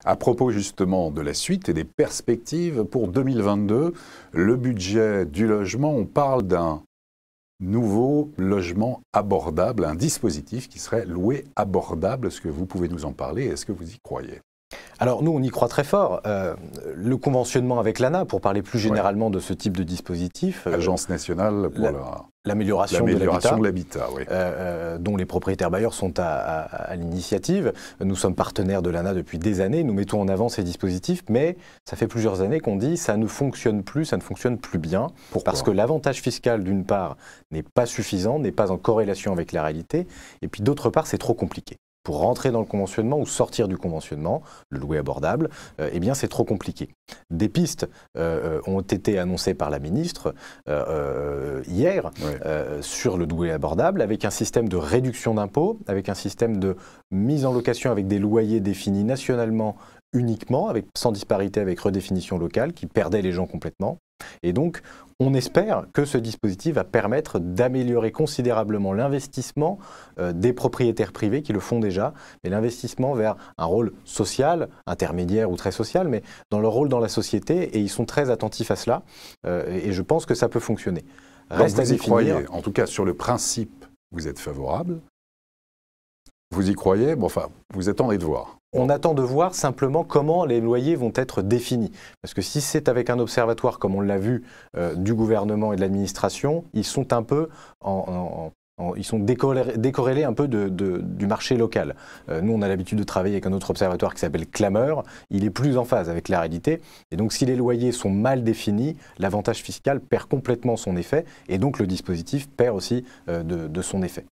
À propos justement de la suite et des perspectives pour 2022, le budget du logement, on parle d'un nouveau logement abordable, un dispositif qui serait loué abordable. Est-ce que vous pouvez nous en parler? Est-ce que vous y croyez? Alors nous, on y croit très fort. Le conventionnement avec l'ANA, pour parler plus généralement de ce type de dispositif, Agence nationale pour l'amélioration de l'habitat, oui. Dont les propriétaires bailleurs sont à l'initiative. Nous sommes partenaires de l'ANA depuis des années, nous mettons en avant ces dispositifs, mais ça fait plusieurs années qu'on dit ça ne fonctionne plus, ça ne fonctionne plus bien. Pourquoi? Parce que l'avantage fiscal, d'une part, n'est pas suffisant, n'est pas en corrélation avec la réalité, et puis d'autre part, c'est trop compliqué. Pour rentrer dans le conventionnement ou sortir du conventionnement, le louer abordable, eh bien c'est trop compliqué. Des pistes ont été annoncées par la ministre hier sur le louer abordable, avec un système de réduction d'impôts, avec un système de mise en location avec des loyers définis nationalement uniquement, sans disparité avec redéfinition locale, qui perdait les gens complètement. Et donc, on espère que ce dispositif va permettre d'améliorer considérablement l'investissement des propriétaires privés qui le font déjà, mais l'investissement vers un rôle social, intermédiaire ou très social, mais dans leur rôle dans la société, et ils sont très attentifs à cela, et je pense que ça peut fonctionner. Reste à définir. Croyez, en tout cas, sur le principe, vous êtes favorable. Vous y croyez? Bon, enfin, vous attendez de voir. On attend de voir simplement comment les loyers vont être définis. Parce que si c'est avec un observatoire, comme on l'a vu, du gouvernement et de l'administration, ils sont un peu ils sont décorrélés un peu du marché local. Nous, on a l'habitude de travailler avec un autre observatoire qui s'appelle Clameur. Il est plus en phase avec la réalité. Et donc, si les loyers sont mal définis, l'avantage fiscal perd complètement son effet. Et donc, le dispositif perd aussi de son effet.